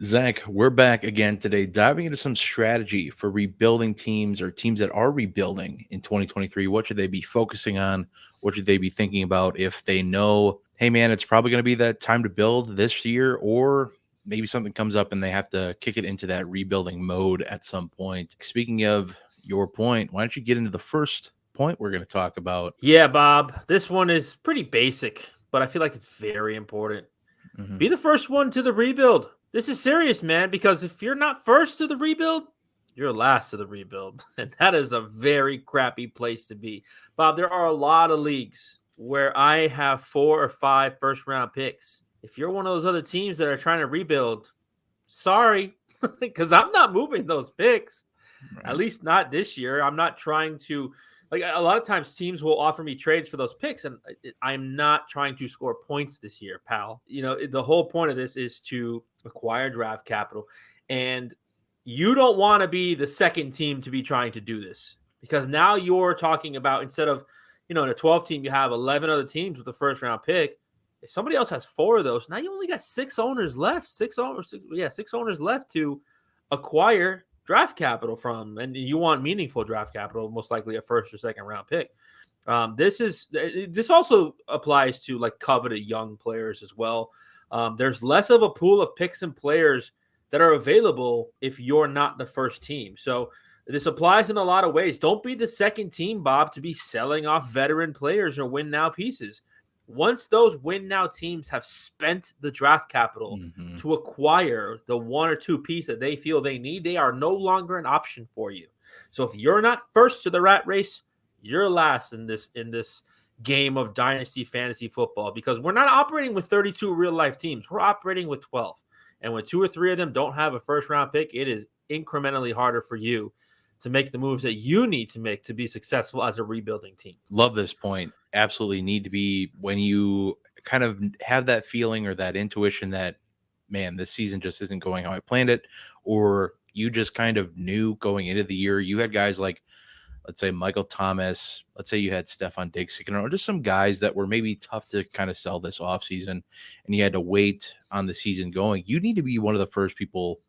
Zach, we're back again today, diving into some strategy for rebuilding teams or teams that are rebuilding in 2023. What should they be focusing on? What should they be thinking about if they know, hey, man, it's probably going to be that time to build this year, or maybe something comes up and they have to kick it into that rebuilding mode at some point? Speaking of your point, why don't you get into the first point we're going to talk about? Yeah, Bob. This one is pretty basic, but I feel like it's very important. Mhm. Be the first one to the rebuild. This is serious, man, because if you're not first to the rebuild, you're last to the rebuild. And that is a very crappy place to be. Bob, there are a lot of leagues where I have 4 or 5 first round picks. If you're one of those other teams that are trying to rebuild, sorry, because I'm not moving those picks. At Right. least not this year. I'm not trying to like a lot of times teams will offer me trades for those picks, and I'm not trying to score points this year, pal. The whole point of this is to acquire draft capital, and you don't want to be the second team to be trying to do this because now you're talking about instead of in a 12 team you have 11 other teams with a first round pick. If somebody else has 4 of those, now you only got 6 owners left. 6 owners, yeah, 6 owners left to acquire draft capital from, and you want meaningful draft capital, most likely a first or second round pick. This also applies to like coveted young players as well. There's less of a pool of picks and players that are available if you're not the first team. So this applies in a lot of ways. Don't be the second team, Bob, to be selling off veteran players or win now pieces. Once those win now teams have spent the draft capital Mhm. to acquire the 1 or 2 piece that they feel they need, they are no longer an option for you. So if you're not first to the rat race, you're last in this game of dynasty fantasy football because we're not operating with 32 real life teams. We're operating with 12. And when 2 or 3 of them don't have a first round pick, it is incrementally harder for you to make the moves that you need to make to be successful as a rebuilding team. Love this point. Absolutely need to be when you kind of have that feeling or that intuition that, man, this season just isn't going how I planned it, or you just kind of knew going into the year. You had guys like, let's say, Michael Thomas, let's say you had Stefan Diggs, or just some guys that were maybe tough to kind of sell this offseason, and you had to wait on the season going. You need to be one of the first people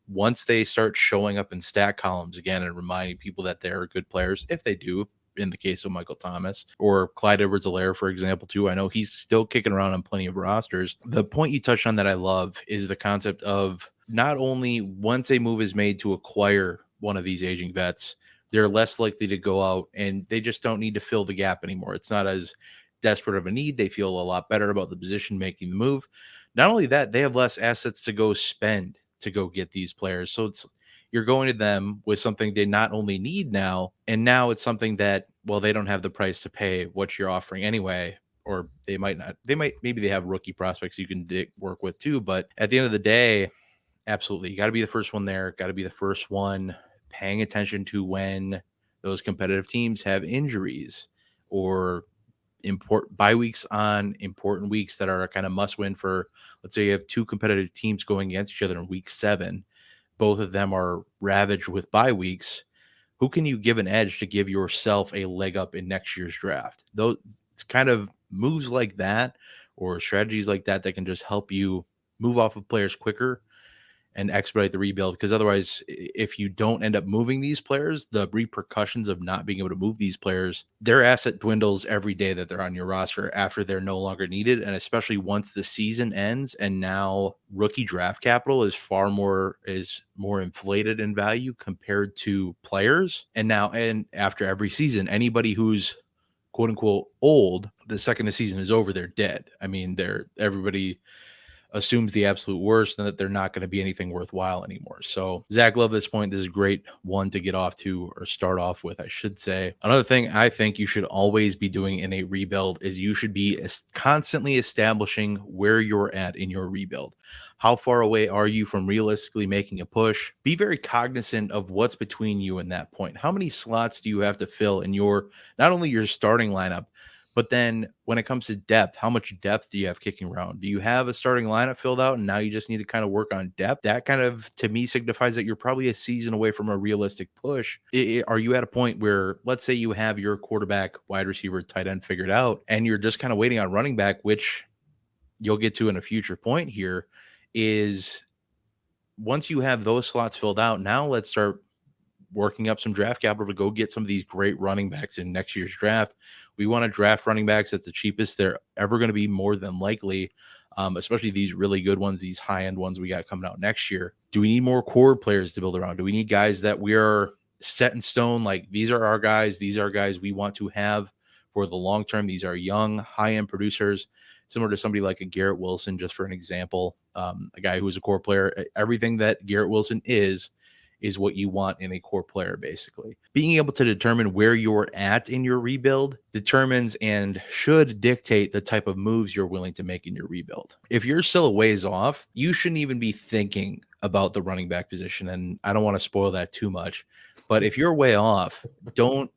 once they start showing up in stat columns again and reminding people that they're good players, if they do, in the case of Michael Thomas or Clyde Edwards-Helaire, for example, too. I know he's still kicking around on plenty of rosters. The point you touched on that I love is the concept of not only once a move is made to acquire one of these aging vets, they're less likely to go out and they just don't need to fill the gap anymore. It's not as desperate of a need. They feel a lot better about the position making the move. Not only that, they have less assets to go spend to go get these players. So it's you're going to them with something they not only need now, and now it's something that, well, they don't have the price to pay what you're offering anyway, or they might not. They might maybe they have rookie prospects you can work with too. But at the end of the day, absolutely, you got to be the first one there. Got to be the first one paying attention to when those competitive teams have injuries or bye weeks on important weeks that are kind of must win for, let's say you have two competitive teams going against each other in week 7, both of them are ravaged with bye weeks. Who can you give an edge to give yourself a leg up in next year's draft? Those, it's kind of moves like that or strategies like that that can just help you move off of players quicker and expedite the rebuild, because otherwise, if you don't end up moving these players, the repercussions of not being able to move these players, their asset dwindles every day that they're on your roster after they're no longer needed. And especially once the season ends and now rookie draft capital is more inflated in value compared to players. And after every season, anybody who's quote unquote old, the second the season is over, they're dead. I mean, everybody assumes the absolute worst and that they're not going to be anything worthwhile anymore. So, Zach, love this point. This is a great one to get off to, or start off with, I should say. Another thing I think you should always be doing in a rebuild is you should be constantly establishing where you're at in your rebuild. How far away are you from realistically making a push? Be very cognizant of what's between you and that point. How many slots do you have to fill in your, not only your starting lineup, but then when it comes to depth, how much depth do you have kicking around? Do you have a starting lineup filled out and now you just need to kind of work on depth? That kind of, to me, signifies that you're probably a season away from a realistic push. Are you at a point where, let's say you have your quarterback, wide receiver, tight end figured out, and you're just kind of waiting on running back, which you'll get to in a future point here, is once you have those slots filled out, now let's start working up some draft capital to go get some of these great running backs in next year's draft. We want to draft running backs at the cheapest they're ever going to be, more than likely, especially these really good ones, these high-end ones we got coming out next year. Do we need more core players to build around? Do we need guys that we are set in stone? Like, these are our guys. These are guys we want to have for the long term. These are young, high-end producers, similar to somebody like a Garrett Wilson, just for an example, a guy who is a core player. Everything that Garrett Wilson is what you want in a core player, basically. Being able to determine where you're at in your rebuild determines and should dictate the type of moves you're willing to make in your rebuild. If you're still a ways off, you shouldn't even be thinking about the running back position. And I don't want to spoil that too much, but if you're way off, don't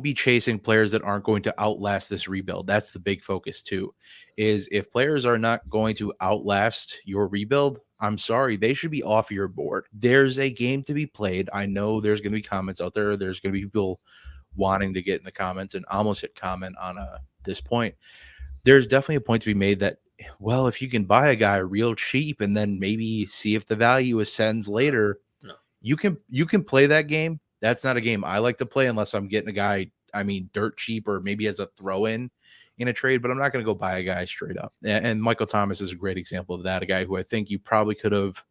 be chasing players that aren't going to outlast this rebuild. That's the big focus too, is if players are not going to outlast your rebuild, I'm sorry, they should be off your board. There's a game to be played. I know there's going to be comments out there. There's going to be people wanting to get in the comments and almost hit comment on this point. There's definitely a point to be made that, well, if you can buy a guy real cheap and then maybe see if the value ascends later, No. you can play that game. That's not a game I like to play unless I'm getting a guy, dirt cheap or maybe as a throw-in in a trade, but I'm not going to go buy a guy straight up. And Michael Thomas is a great example of that, a guy who I think you probably could have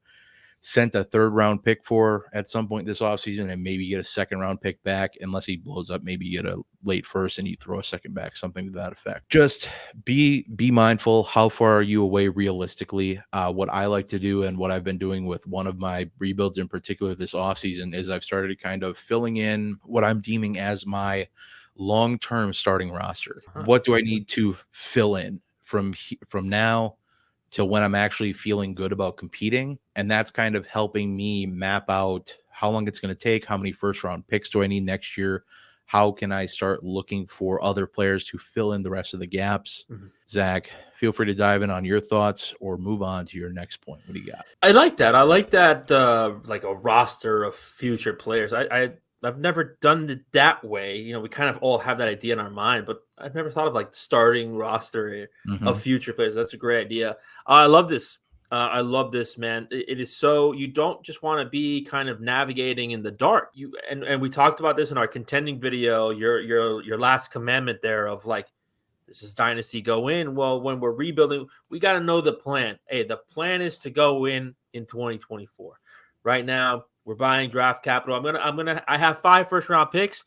sent a third-round pick for at some point this offseason and maybe get a second-round pick back, unless he blows up, maybe you get a late first and you throw a second back, something to that effect. Just be mindful. How far are you away realistically? What I like to do and what I've been doing with one of my rebuilds in particular this offseason is I've started kind of filling in what I'm deeming as my long-term starting roster. What do I need to fill in from now till when I'm actually feeling good about competing? And that's kind of helping me map out how long it's going to take, how many first round picks do I need next year, how can I start looking for other players to fill in the rest of the gaps. Zach, feel free to dive in on your thoughts or move on to your next point. What do you got? I like that. Like a roster of future players. I've never done it that way. You know, we kind of all have that idea in our mind, but I've never thought of like starting roster of future players. That's a great idea. I love this. I love this, man. It is so, you don't just want to be kind of navigating in the dark. And we talked about this in our contending video. Your last commandment there of like, this is Dynasty, go in. Well, when we're rebuilding, we got to know the plan. Hey, the plan is to go in 2024. Right now, we're buying draft capital. I have 5 first round picks.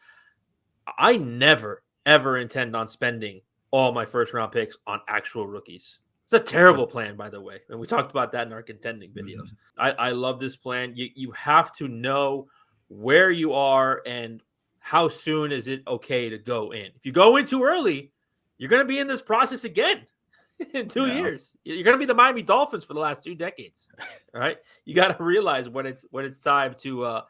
I never, ever intend on spending all my first round picks on actual rookies. It's a terrible plan, by the way. And we talked about that in our contending videos. I love this plan. You have to know where you are and how soon is it okay to go in. If you go in too early, you're going to be in this process again in 2 years. You're going to be the Miami Dolphins for the last 2 decades. All right. You got to realize when it's time to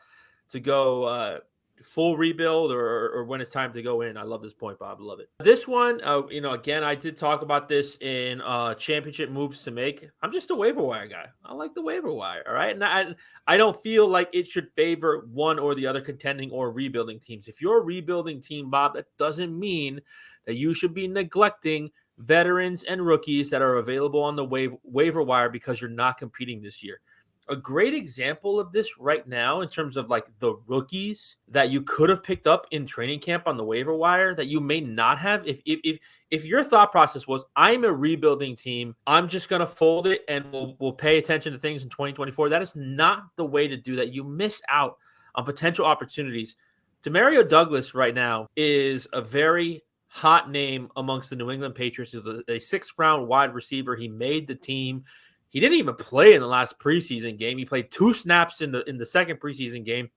go full rebuild or when it's time to go in. I love this point, Bob. I love it. This one, again, I did talk about this in championship moves to make. I'm just a waiver wire guy. I like the waiver wire. All right. And I don't feel like it should favor one or the other contending or rebuilding teams. If you're a rebuilding team, Bob, that doesn't mean that you should be neglecting veterans and rookies that are available on the waiver wire because you're not competing this year. A great example of this right now in terms of like the rookies that you could have picked up in training camp on the waiver wire that you may not have. If your thought process was, I'm a rebuilding team, I'm just going to fold it and we'll pay attention to things in 2024. That is not the way to do that. You miss out on potential opportunities. Demario Douglas right now is a very hot name amongst the New England Patriots. He's a 6th round wide receiver. He made the team. He didn't even play in the last preseason game. He played 2 snaps in the second preseason game,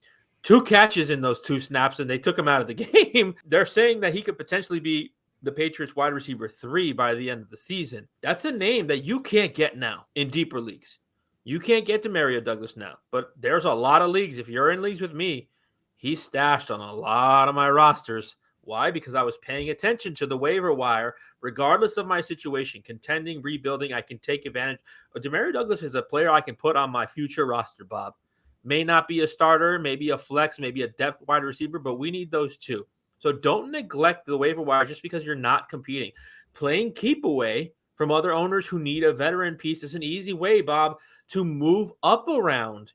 2 catches in those 2 snaps, and they took him out of the game. They're saying that he could potentially be the Patriots wide receiver 3 by the end of the season. That's a name that you can't get now in deeper leagues. You can't get Demario Douglas now, but there's a lot of leagues. If you're in leagues with me, he's stashed on a lot of my rosters. Why? Because I was paying attention to the waiver wire, regardless of my situation, contending, rebuilding. I can take advantage. Demario Douglas is a player I can put on my future roster, Bob. May not be a starter, maybe a flex, maybe a depth wide receiver, but we need those too. So don't neglect the waiver wire just because you're not competing. Playing keep away from other owners who need a veteran piece. It's an easy way, Bob, to move up around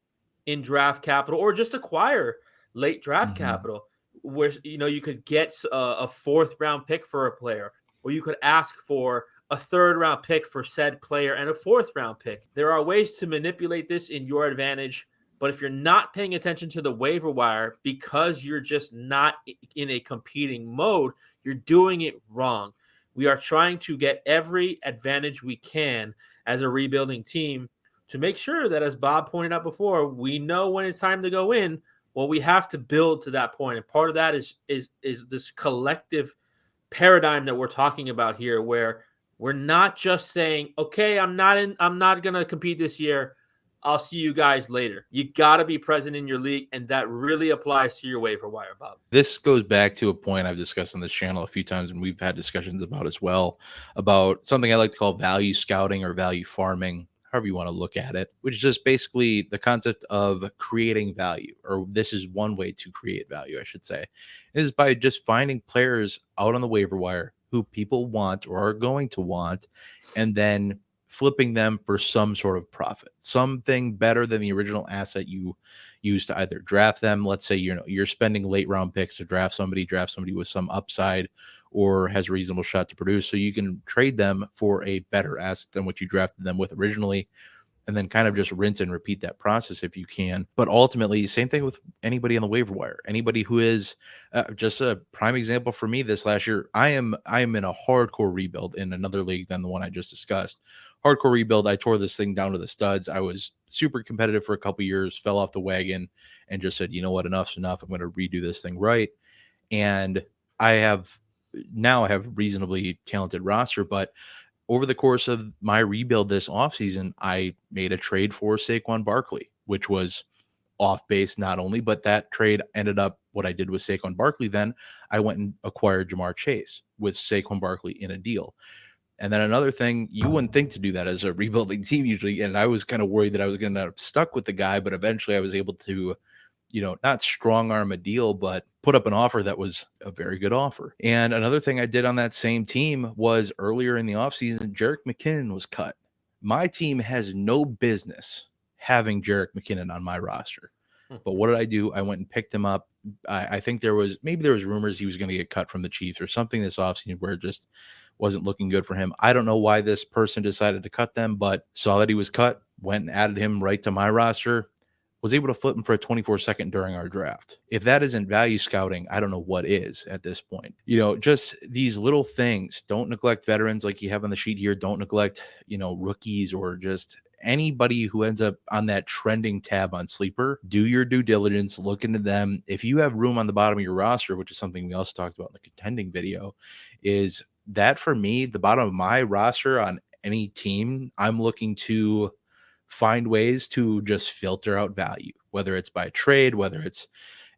in draft capital or just acquire late draft Mhm. capital where you could get a fourth round pick for a player, or you could ask for a third round pick for said player and a fourth round pick. There are ways to manipulate this in your advantage, but if you're not paying attention to the waiver wire because you're just not in a competing mode, you're doing it wrong. We are trying to get every advantage we can as a rebuilding team to make sure that, as Bob pointed out before, we know when it's time to go in. Well, we have to build to that point, and part of that is this collective paradigm that we're talking about here, where we're not just saying, "Okay, I'm not going to compete this year. I'll see you guys later." You got to be present in your league, and that really applies to your waiver wire, Bob. This goes back to a point I've discussed on this channel a few times, and we've had discussions about as well, about something I like to call value scouting or value farming, however you want to look at it, which is just basically the concept of creating value, or this is one way to create value, I should say, is by just finding players out on the waiver wire who people want or are going to want, and then flipping them for some sort of profit, something better than the original asset you use to either draft them. Let's say you're spending late round picks to draft somebody with some upside or has a reasonable shot to produce, so you can trade them for a better asset than what you drafted them with originally, and then kind of just rinse and repeat that process if you can. But ultimately, same thing with anybody on the waiver wire. Anybody who is just a prime example for me this last year. I am in a hardcore rebuild in another league than the one I just discussed. Hardcore rebuild. I tore this thing down to the studs. I was super competitive for a couple years, fell off the wagon, and just said, you know what, enough's enough. I'm going to redo this thing right. And I have I have a reasonably talented roster, but over the course of my rebuild this offseason, I made a trade for Saquon Barkley, which was off base not only, but that trade ended up what I did with Saquon Barkley. Then I went and acquired Jamar Chase with Saquon Barkley in a deal. And then another thing, you wouldn't think to do that as a rebuilding team usually. And I was kind of worried that I was going to end up stuck with the guy, but eventually I was able to, not strong arm a deal, but put up an offer that was a very good offer. And another thing I did on that same team was earlier in the offseason, Jerick McKinnon was cut. My team has no business having Jerick McKinnon on my roster. But what did I do? I went and picked him up. I think there was rumors he was going to get cut from the Chiefs or something this offseason where it just wasn't looking good for him. I don't know why this person decided to cut them, but saw that he was cut, went and added him right to my roster, was able to flip him for a 24-second during our draft. If that isn't value scouting, I don't know what is at this point. Just these little things. Don't neglect veterans like you have on the sheet here. Don't neglect, rookies or just anybody who ends up on that trending tab on Sleeper. Do your due diligence, look into them. If you have room on the bottom of your roster, which is something we also talked about in the contending video, is that for me, the bottom of my roster on any team, I'm looking to find ways to just filter out value, whether it's by trade, whether it's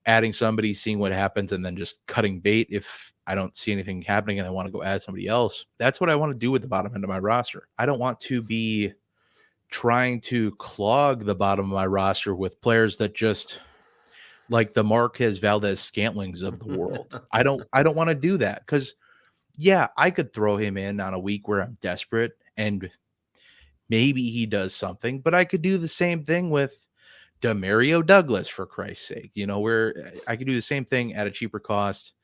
adding somebody, seeing what happens, and then just cutting bait if I don't see anything happening and I want to go add somebody else. That's what I want to do with the bottom end of my roster. I don't want to be trying to clog the bottom of my roster with players that just like the Marquez Valdez Scantlings of the world. I don't want to do that because yeah, I could throw him in on a week where I'm desperate and maybe he does something, but I could do the same thing with Demario Douglas, for Christ's sake, where I could do the same thing at a cheaper cost.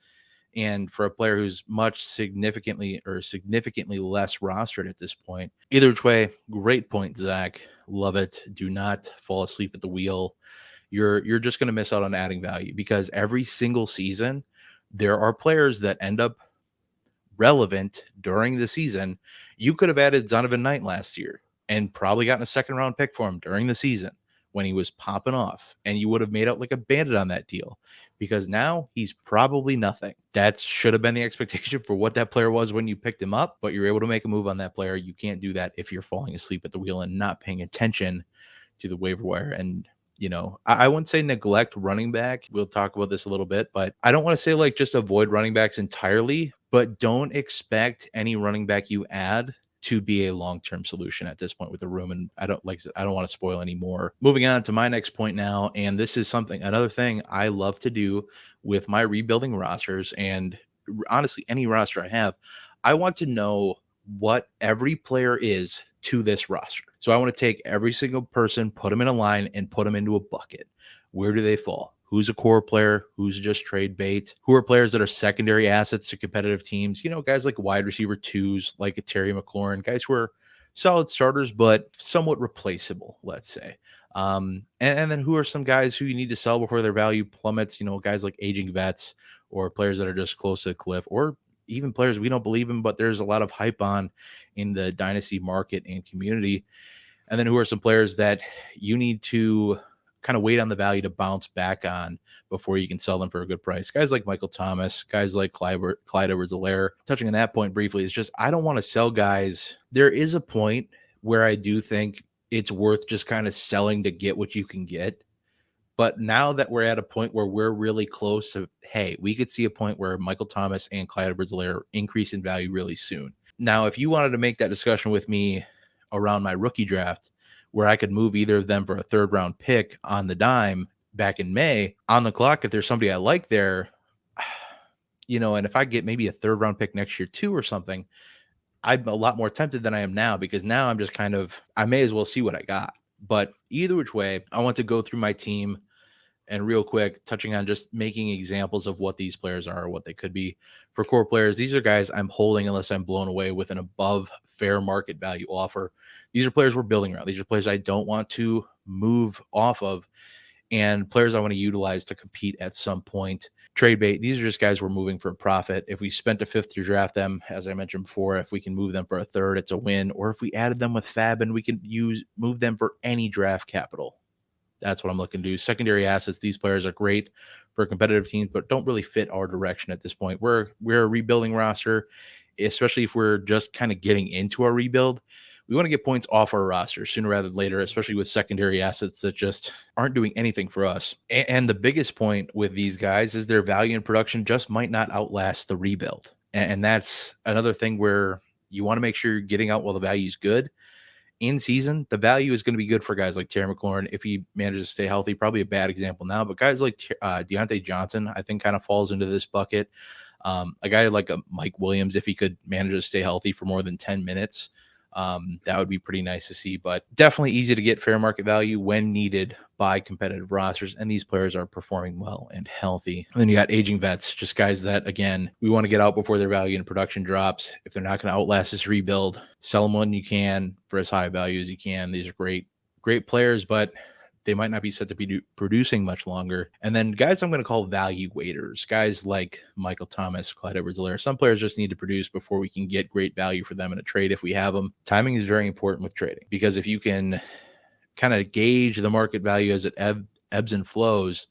And for a player who's significantly less rostered at this point. Either which way, great point, Zach. Love it. Do not fall asleep at the wheel. You're just going to miss out on adding value because every single season, there are players that end up relevant during the season. You could have added Zonovan Knight last year and probably gotten a second round pick for him during the season when he was popping off, and you would have made out like a bandit on that deal because now he's probably nothing. That should have been the expectation for what that player was when you picked him up, but you're able to make a move on that player. You can't do that if you're falling asleep at the wheel and not paying attention to the waiver wire. And I wouldn't say neglect running back. We'll talk about this a little bit, but I don't want to say like just avoid running backs entirely, but don't expect any running back you add to be a long-term solution at this point with the room. And I don't want to spoil any more. Moving on to my next point now. And this is another thing I love to do with my rebuilding rosters. And honestly, any roster I have, I want to know what every player is to this roster. So I want to take every single person, put them in a line, and put them into a bucket. Where do they fall? Who's a core player? Who's just trade bait? Who are players that are secondary assets to competitive teams? Guys like wide receiver twos, like a Terry McLaurin, guys who are solid starters, but somewhat replaceable, let's say. And then who are some guys who you need to sell before their value plummets? Guys like aging vets or players that are just close to the cliff, or even players we don't believe in, but there's a lot of hype on in the dynasty market and community. And then who are some players that you need to kind of wait on the value to bounce back on before you can sell them for a good price? Guys like Michael Thomas, guys like Clyde Edwards-Helaire. Touching on that point briefly, is just I don't want to sell guys. There is a point where I do think it's worth just kind of selling to get what you can get. But now that we're at a point where we're really close to, hey, we could see a point where Michael Thomas and Clyde Edwards-Helaire increase in value really soon. Now, if you wanted to make that discussion with me around my rookie draft, where I could move either of them for a third round pick on the dime back in May, on the clock, if there's somebody I like there, and if I get maybe a third round pick next year too or something, I'm a lot more tempted than I am now, because now I'm just I may as well see what I got. But either which way, I want to go through my team and real quick, touching on just making examples of what these players are or what they could be. For core players, these are guys I'm holding unless I'm blown away with an above fair market value offer. These are players we're building around. These are players I don't want to move off of, and players I want to utilize to compete at some point. Trade bait, these are just guys we're moving for a profit. If we spent a fifth to draft them, as I mentioned before, if we can move them for a third, it's a win. Or if we added them with Fab and we can move them for any draft capital, that's what I'm looking to do. Secondary assets, these players are great for competitive teams, but don't really fit our direction at this point. We're a rebuilding roster, especially if we're just kind of getting into our rebuild. We want to get points off our roster sooner rather than later, especially with secondary assets that just aren't doing anything for us. And the biggest point with these guys is their value in production just might not outlast the rebuild. And that's another thing where you want to make sure you're getting out while the value is good. In season, the value is going to be good for guys like Terry McLaurin if he manages to stay healthy. Probably a bad example now, but guys like Deontay Johnson, I think, kind of falls into this bucket. A guy like a Mike Williams, if he could manage to stay healthy for more than 10 minutes, that would be pretty nice to see. But definitely easy to get fair market value when needed by competitive rosters, and these players are performing well and healthy. And then you got aging vets, just guys that, again, we want to get out before their value and production drops. If they're not going to outlast this rebuild, sell them when you can for as high value as you can. These are great players, but they might not be set to be producing much longer. And then guys I'm going to call value waiters, guys like Michael Thomas, Clyde Edwards-Helaire. Some players just need to produce before we can get great value for them in a trade if we have them. Timing is very important with trading, because if you can kind of gauge the market value as it ebbs and flows,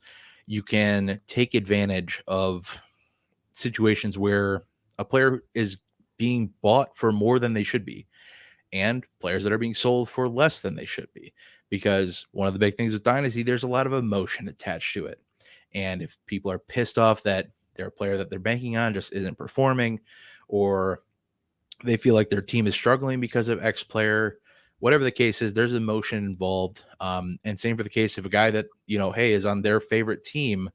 you can take advantage of situations where a player is being bought for more than they should be, and players that are being sold for less than they should be. Because one of the big things with Dynasty, there's a lot of emotion attached to it. And if people are pissed off that their player that they're banking on just isn't performing, or they feel like their team is struggling because of X player, whatever the case is, there's emotion involved. And same for the case of a guy that, hey, is on their favorite team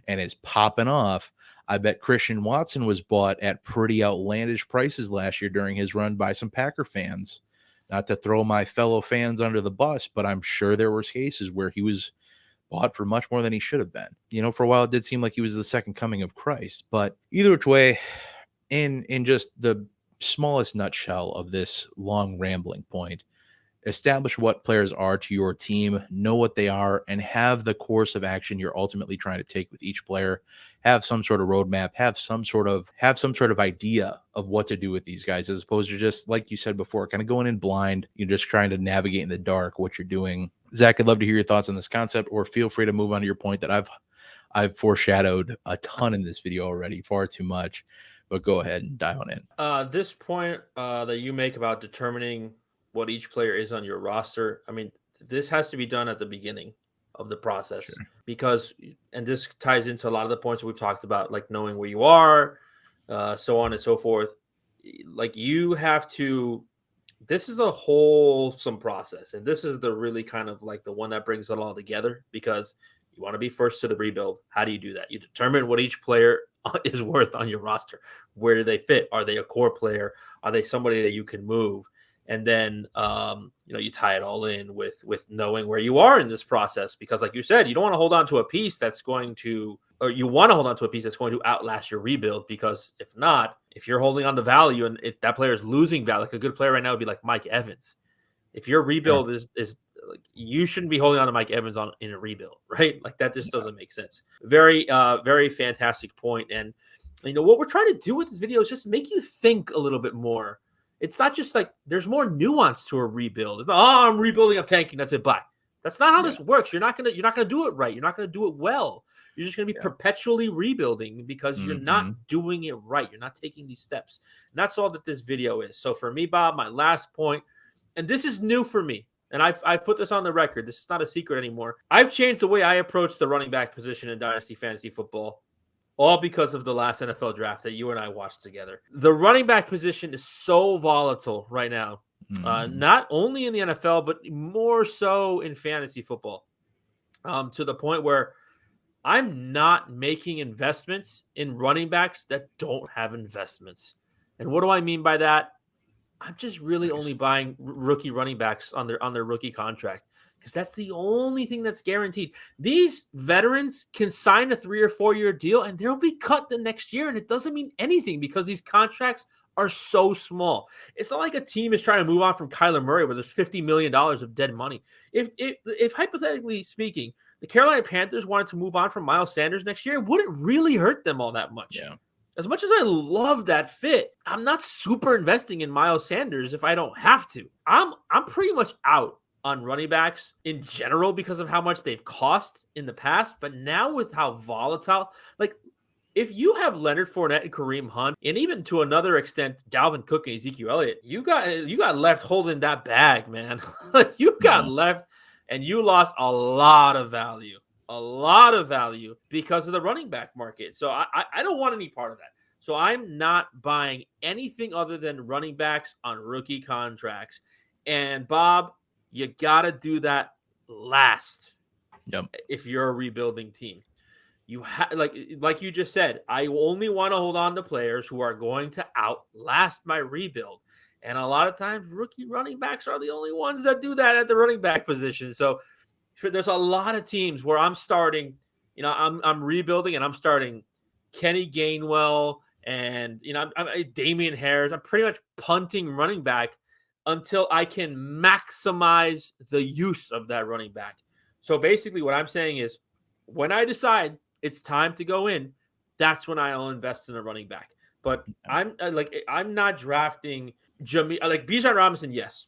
and is popping off. I bet Christian Watson was bought at pretty outlandish prices last year during his run by some Packer fans. Not to throw my fellow fans under the bus, but I'm sure there were cases where he was bought for much more than he should have been. For a while, it did seem like he was the second coming of Christ. But either which way, in just the smallest nutshell of this long rambling point, establish what players are to your team, know what they are, and have the course of action you're ultimately trying to take with each player. Have some sort of roadmap, have some sort of idea of what to do with these guys, as opposed to just, like you said before, kind of going in blind. You're just trying to navigate in the dark what you're doing. Zach, I'd love to hear your thoughts on this concept, or feel free to move on to your point that I've foreshadowed a ton in this video already, far too much. But go ahead and dive on in. This point that you make about determining what each player is on your roster, I mean, this has to be done at the beginning of the process. Sure. Because, and this ties into a lot of the points that we've talked about, like knowing where you are, so on and so forth. Like, you have to, this is the wholesome process, and this is the really kind of like the one that brings it all together, because You want to be first to the rebuild. How do you do that? You determine what each player is worth on your roster. Where do they fit? Are they a core player? Are they somebody that you can move? And then you tie it all in with knowing where you are in this process, because like you said, you don't want to hold on to a piece that's going to, or you want to hold on to a piece that's going to outlast your rebuild, because if not, if you're holding on to value and if that player is losing value, like a good player right now would be like Mike Evans. If your rebuild is like, you shouldn't be holding on to Mike Evans in a rebuild, right? Like that just doesn't make sense. Very very fantastic point. And what we're trying to do with this video is just make you think a little bit more. It's not just like, there's more nuance to a rebuild. It's not, I'm rebuilding, I'm tanking, that's it, bye. That's not how this works. You're not gonna do it right. You're not gonna do it well. You're just gonna be perpetually rebuilding because you're not doing it right. You're not taking these steps. And that's all that this video is. So for me, Bob, my last point, and this is new for me, and I've put this on the record. This is not a secret anymore. I've changed the way I approach the running back position in Dynasty Fantasy Football, all because of the last NFL draft that you and I watched together. The running back position is so volatile right now, not only in the NFL, but more so in fantasy football, to the point where I'm not making investments in running backs that don't have investments. And what do I mean by that? I'm just really only buying rookie running backs on their rookie contract, because that's the only thing that's guaranteed. These veterans can sign a 3 or 4 year deal and they'll be cut the next year. And it doesn't mean anything because these contracts are so small. It's not like a team is trying to move on from Kyler Murray where there's $50 million of dead money. If hypothetically speaking, the Carolina Panthers wanted to move on from Miles Sanders next year, it wouldn't really hurt them all that much. Yeah. As much as I love that fit, I'm not super investing in Miles Sanders if I don't have to. I'm pretty much out on running backs in general because of how much they've cost in the past. But now with how volatile, like if you have Leonard Fournette and Kareem Hunt, and even to another extent, Dalvin Cook and Ezekiel Elliott, you got left holding that bag, man. You got left and you lost a lot of value because of the running back market. So I don't want any part of that. So I'm not buying anything other than running backs on rookie contracts. And Bob, you got to do that last. If you're a rebuilding team. You like you just said, I only want to hold on to players who are going to outlast my rebuild. And a lot of times rookie running backs are the only ones that do that at the running back position. So there's a lot of teams where I'm starting, I'm rebuilding and I'm starting Kenny Gainwell and, Damian Harris. I'm pretty much punting running back until I can maximize the use of that running back. So basically what I'm saying is when I decide it's time to go in, that's when I'll invest in a running back. But I'm not drafting Bijan Robinson, yes.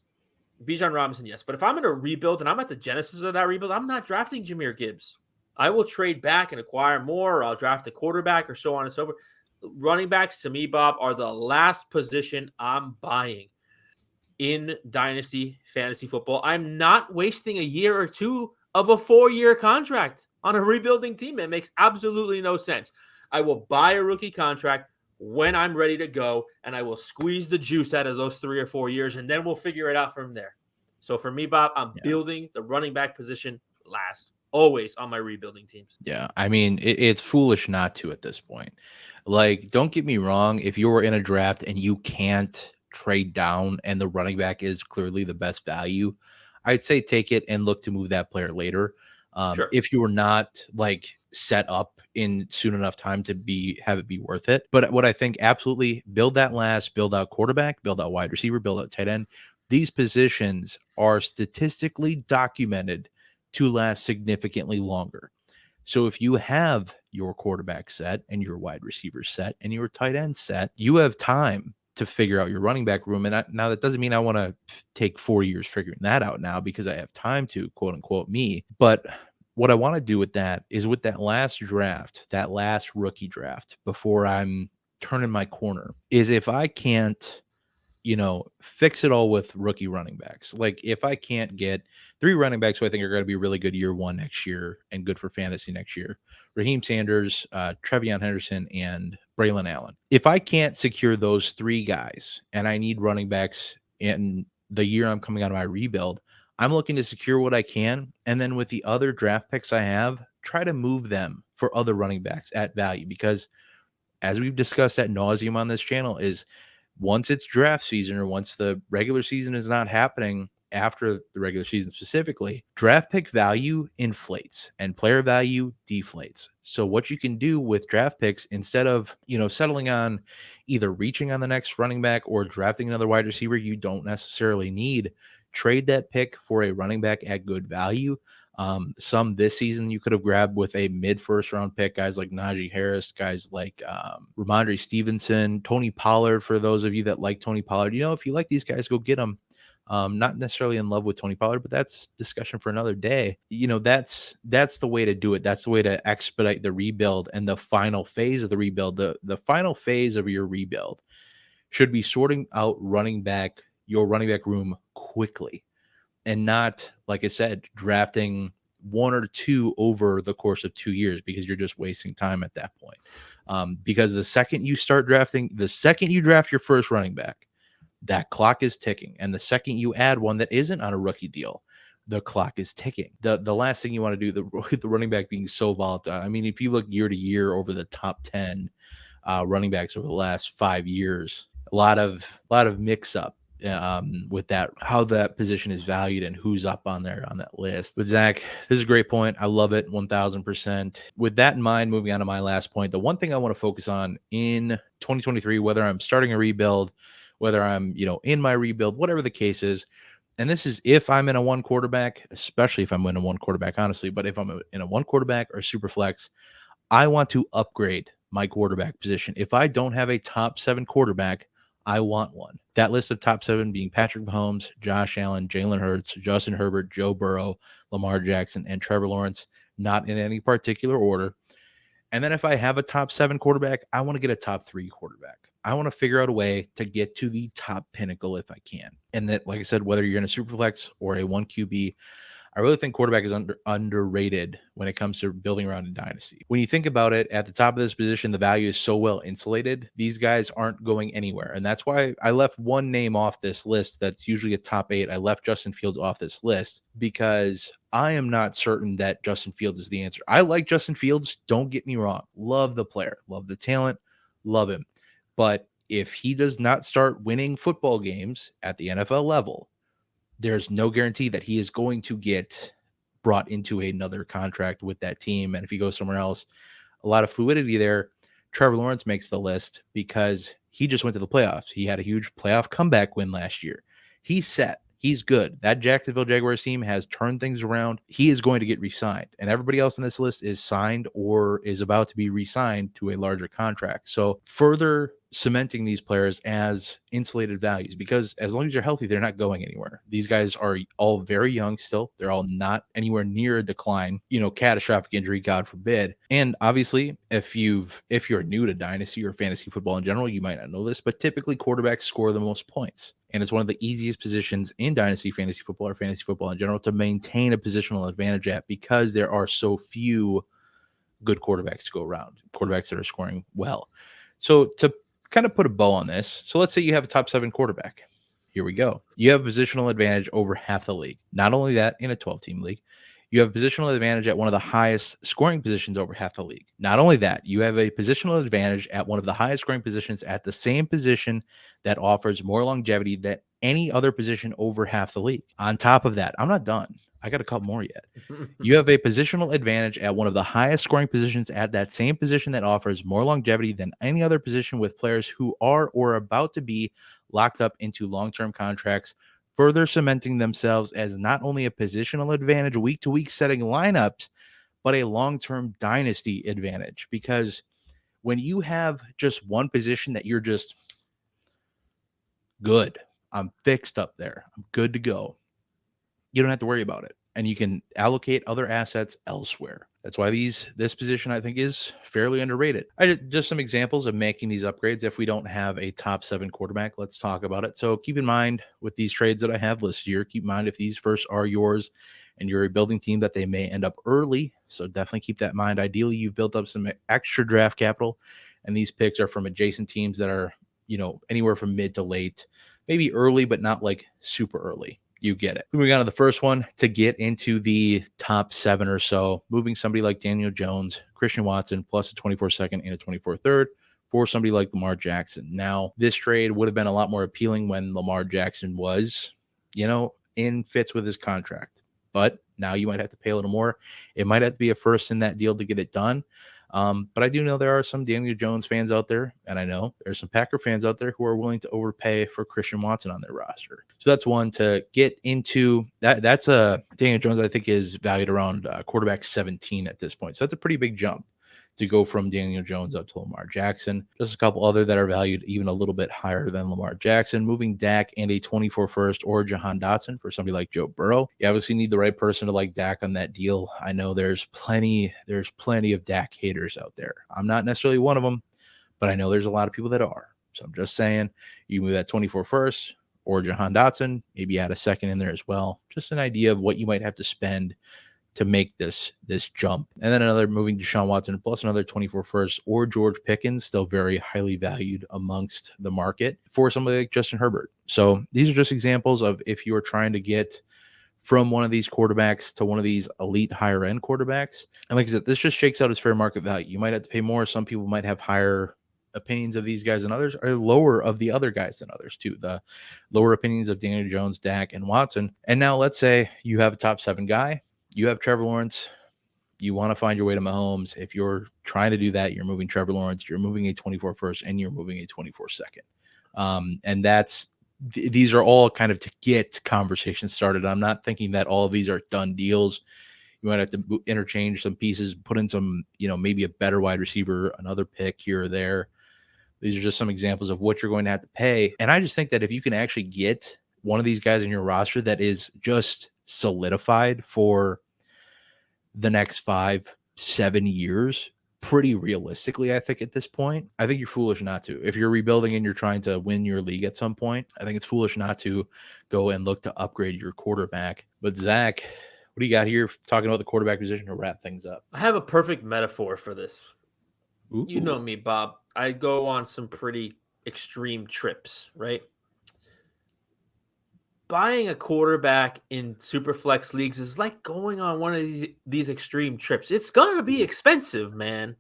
But if I'm in a rebuild and I'm at the genesis of that rebuild, I'm not drafting Jahmyr Gibbs. I will trade back and acquire more, or I'll draft a quarterback or so on and so forth. Running backs, to me, Bob, are the last position I'm buying in Dynasty Fantasy Football. I'm not wasting a year or two of a 4-year contract on a rebuilding team. It makes absolutely no sense. I will buy a rookie contract when I'm ready to go, and I will squeeze the juice out of those 3 or 4 years, and then we'll figure it out from there. So for me, Bob, I'm building the running back position last, always on my rebuilding teams. Yeah, I mean, it's foolish not to at this point. Like, don't get me wrong, if you're in a draft and you can't trade down and the running back is clearly the best value, I'd say take it and look to move that player later. Sure. If you're not like set up in soon enough time to have it be worth it. But what I think, absolutely build that last, build out quarterback, build out wide receiver, build out tight end. These positions are statistically documented to last significantly longer. So if you have your quarterback set and your wide receiver set and your tight end set, you have time to figure out your running back room. And now that doesn't mean I want to take 4 years figuring that out now because I have time to, quote unquote, me. But what I want to do with that is with that last draft, that last rookie draft, before I'm turning my corner, is if I can't, fix it all with rookie running backs. Like if I can't get 3 running backs who I think are going to be really good year one next year and good for fantasy next year, Raheem Sanders, Trevion Henderson, and Braylon Allen. If I can't secure those 3 guys and I need running backs in the year I'm coming out of my rebuild, I'm looking to secure what I can. And then with the other draft picks I have, try to move them for other running backs at value, because as we've discussed ad nauseum on this channel, is once it's draft season or once the regular season is not happening, after the regular season specifically, draft pick value inflates and player value deflates. So what you can do with draft picks, instead of, settling on either reaching on the next running back or drafting another wide receiver you don't necessarily need, trade that pick for a running back at good value. Some this season you could have grabbed with a mid first round pick, guys like Najee Harris, guys like Ramondre Stevenson, Tony Pollard. For those of you that like Tony Pollard, if you like these guys, go get them. Not necessarily in love with Tony Pollard, but that's discussion for another day. That's the way to do it. That's the way to expedite the rebuild and the final phase of the rebuild. The final phase of your rebuild should be sorting out your running back room quickly, and not, like I said, drafting one or two over the course of 2 years, because you're just wasting time at that point. Because the second you draft your first running back, that clock is ticking. And the second you add one that isn't on a rookie deal, the clock is ticking. The last thing you want to do, the running back being so volatile. I mean, if you look year to year over the top 10 running backs over the last 5 years, a lot of mix up with that, how that position is valued and who's up on that list. But Zach, this is a great point. I love it 1000%. With that in mind, moving on to my last point, the one thing I want to focus on in 2023, whether I'm starting a rebuild, whether I'm, in my rebuild, whatever the case is, and this is if I'm in a one quarterback, especially if I'm in a one quarterback, honestly, but if I'm in a one quarterback or super flex, I want to upgrade my quarterback position. If I don't have a top 7 quarterback, I want one. That list of top 7 being Patrick Mahomes, Josh Allen, Jalen Hurts, Justin Herbert, Joe Burrow, Lamar Jackson, and Trevor Lawrence, not in any particular order. And then if I have a top 7 quarterback, I want to get a top 3 quarterback. I want to figure out a way to get to the top pinnacle if I can. And that, like I said, whether you're in a super flex or a 1 QB, I really think quarterback is underrated when it comes to building around a dynasty. When you think about it, at the top of this position, the value is so well insulated. These guys aren't going anywhere. And that's why I left one name off this list that's usually a top 8. I left Justin Fields off this list because I am not certain that Justin Fields is the answer. I like Justin Fields. Don't get me wrong. Love the player. Love the talent. Love him. But if he does not start winning football games at the NFL level, there's no guarantee that he is going to get brought into another contract with that team. And if he goes somewhere else, a lot of fluidity there. Trevor Lawrence makes the list because he just went to the playoffs. He had a huge playoff comeback win last year. He's set. He's good. That Jacksonville Jaguars team has turned things around. He is going to get re-signed. And everybody else on this list is signed or is about to be re-signed to a larger contract. So further cementing these players as insulated values, because as long as you're healthy, they're not going anywhere. These guys are all very young still. They're all not anywhere near a decline, catastrophic injury, God forbid. And obviously, if you're new to dynasty or fantasy football in general, you might not know this, but typically quarterbacks score the most points. And it's one of the easiest positions in dynasty fantasy football or fantasy football in general to maintain a positional advantage at, because there are so few good quarterbacks to go around, quarterbacks that are scoring well. So to kind of put a bow on this, so let's say you have a top 7 quarterback. Here we go. You have a positional advantage over half the league. Not only that, in a 12-team league, you have a positional advantage at one of the highest scoring positions over half the league. Not only that, you have a positional advantage at one of the highest scoring positions at the same position that offers more longevity than any other position over half the league. On top of that, I'm not done. I got a couple more yet. You have a positional advantage at one of the highest scoring positions at that same position that offers more longevity than any other position, with players who are or about to be locked up into long-term contracts, further cementing themselves as not only a positional advantage week to week setting lineups, but a long-term dynasty advantage. Because when you have just one position that you're just good, I'm fixed up there, I'm good to go, you don't have to worry about it. And you can allocate other assets elsewhere. That's why this position, I think, is fairly underrated. Just some examples of making these upgrades. If we don't have a top 7 quarterback, let's talk about it. So keep in mind with these trades that I have listed here, keep in mind if these first are yours and you're a building team, that they may end up early. So definitely keep that in mind. Ideally, you've built up some extra draft capital, and these picks are from adjacent teams that are, anywhere from mid to late, maybe early, but not like super early. you get it. Moving on to the first one, to get into the top 7 or so, moving somebody like Daniel Jones, Christian Watson, plus a 24 second and a 24 third for somebody like Lamar Jackson. Now, this trade would have been a lot more appealing when Lamar Jackson was, in fits with his contract. But now you might have to pay a little more. It might have to be a first in that deal to get it done. But I do know there are some Daniel Jones fans out there, and I know there's some Packer fans out there who are willing to overpay for Christian Watson on their roster. So that's one to get into. That's a Daniel Jones, I think, is valued around quarterback 17 at this point. So that's a pretty big jump to go from Daniel Jones up to Lamar Jackson. Just a couple other that are valued even a little bit higher than Lamar Jackson. Moving Dak and a 24 first or Jahan Dotson for somebody like Joe Burrow. You obviously need the right person to like Dak on that deal. I know there's plenty of Dak haters out there. I'm not necessarily one of them, but I know there's a lot of people that are. So I'm just saying, you move that 24 first or Jahan Dotson, maybe add a second in there as well. Just an idea of what you might have to spend to make this jump. And then another moving Deshaun Watson plus another 24 first or George Pickens, still very highly valued amongst the market for somebody like Justin Herbert. So these are just examples of if you're trying to get from one of these quarterbacks to one of these elite higher end quarterbacks. And like I said, this just shakes out as fair market value. You might have to pay more. Some people might have higher opinions of these guys than others, or lower of the other guys than others too. The lower opinions of Daniel Jones, Dak, and Watson. And now let's say you have a top 7 guy. You have Trevor Lawrence. You want to find your way to Mahomes. If you're trying to do that, you're moving Trevor Lawrence, you're moving a 24 first, and you're moving a 24 second. And these are all kind of to get conversations started. I'm not thinking that all of these are done deals. You might have to interchange some pieces, put in some, maybe a better wide receiver, another pick here or there. These are just some examples of what you're going to have to pay. And I just think that if you can actually get one of these guys in your roster that is just solidified for the next 5-7 years, pretty realistically, I think at this point, I think you're foolish not to. If you're rebuilding and you're trying to win your league at some point, I think it's foolish not to go and look to upgrade your quarterback. But Zach, what do you got here talking about the quarterback position to wrap things up? I have a perfect metaphor for this. Ooh. You know me, Bob. I go on some pretty extreme trips, right? Buying a quarterback in Superflex leagues is like going on one of these extreme trips. It's going to be expensive, man.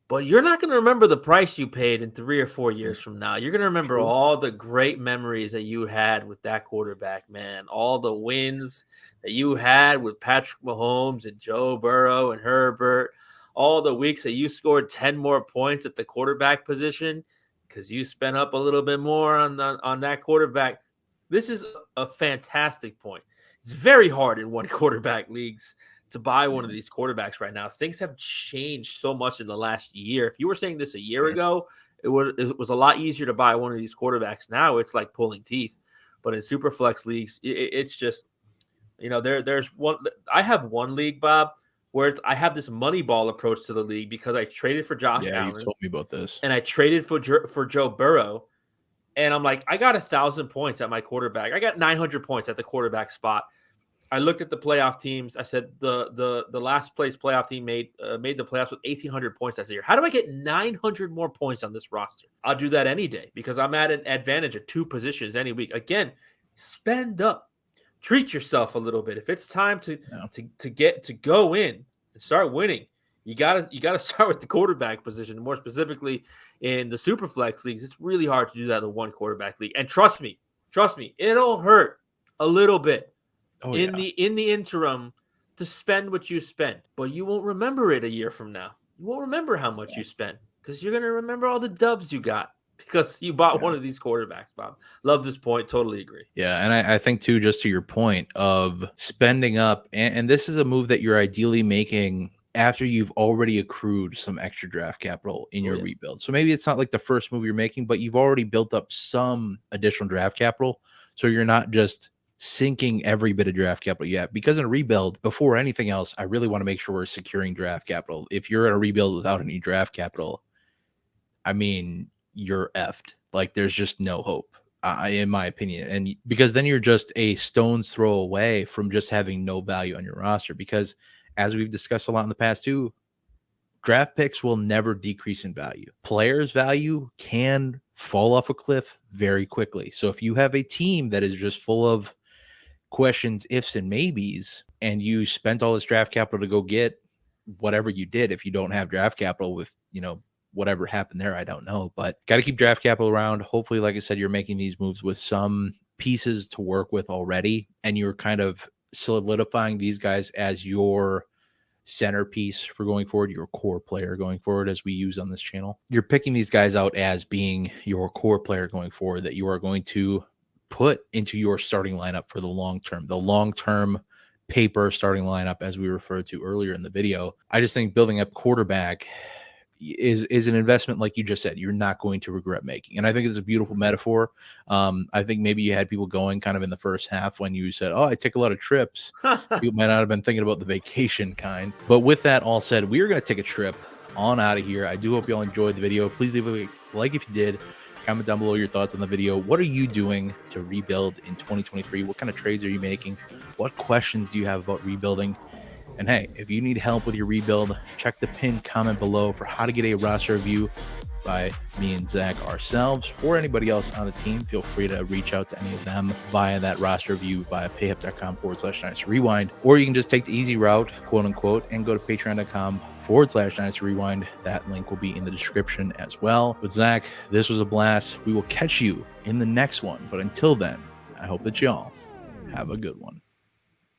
But you're not going to remember the price you paid in 3 or 4 years from now. You're going to remember all the great memories that you had with that quarterback, man. All the wins that you had with Patrick Mahomes and Joe Burrow and Herbert. All the weeks that you scored 10 more points at the quarterback position because you spent up a little bit more on that quarterback. This is a fantastic point. It's very hard in one quarterback leagues to buy one of these quarterbacks right now. Things have changed so much in the last year. If you were saying this a year ago, it was a lot easier to buy one of these quarterbacks. Now it's like pulling teeth. But in Superflex leagues, it's just, there's one. I have one league, Bob, where I have this money ball approach to the league because I traded for Josh Allen. Yeah, you told me about this. And I traded for Joe Burrow. And I'm like, I got 1,000 points at my quarterback. I got 900 points at the quarterback spot. I looked at the playoff teams. I said the last place playoff team made the playoffs with 1,800 points that year. How do I get 900 more points on this roster? I'll do that any day because I'm at an advantage at 2 positions any week. Again, spend up, treat yourself a little bit. If it's time to go in and start winning, you gotta start with the quarterback position. More specifically, in the Superflex leagues, it's really hard to do that in the one quarterback league. And trust me, it'll hurt a little bit. In the interim to spend what you spent, but you won't remember it a year from now. You won't remember how much you spent because you're going to remember all the dubs you got because you bought one of these quarterbacks, Bob. Love this point. Totally agree. Yeah, and I think too, just to your point of spending up, and this is a move that you're ideally making after you've already accrued some extra draft capital in your rebuild. So maybe it's not like the first move you're making, but you've already built up some additional draft capital. So you're not just sinking every bit of draft capital you have, because in a rebuild, before anything else, I really want to make sure we're securing draft capital. If you're in a rebuild without any draft capital, I mean, you're effed. Like, there's just no hope, in my opinion. And because then you're just a stone's throw away from just having no value on your roster. Because as we've discussed a lot in the past too, draft picks will never decrease in value. Players' value can fall off a cliff very quickly. So if you have a team that is just full of questions, ifs, and maybes, and you spent all this draft capital to go get whatever you did. If you don't have draft capital with, whatever happened there, I don't know, but got to keep draft capital around. Hopefully, like I said, you're making these moves with some pieces to work with already, and you're kind of solidifying these guys as your centerpiece for going forward, your core player going forward, as we use on this channel. You're picking these guys out as being your core player going forward that you are going to put into your starting lineup for the long term paper starting lineup, as we referred to earlier in the video. I just think building up quarterback is an investment, like you just said, you're not going to regret making. And I think it's a beautiful metaphor. I think maybe you had people going kind of in the first half when you said, oh, I take a lot of trips. You might not have been thinking about the vacation kind. But with that all said, we are going to take a trip on out of here. I do hope you all enjoyed the video. Please leave a like if you did. Comment down below your thoughts on the video. What are you doing to rebuild in 2023? What kind of trades are you making? What questions do you have about rebuilding? And hey, if you need help with your rebuild, check the pinned comment below for how to get a roster review by me and Zach ourselves, or anybody else on the team. Feel free to reach out to any of them via that roster review via payhip.com/Dynasty Rewind, or you can just take the easy route, quote unquote, and go to patreon.com/Dynasty Rewind. That link will be in the description as well. But Zach, this was a blast. We will catch you in the next one. But until then, I hope that y'all have a good one.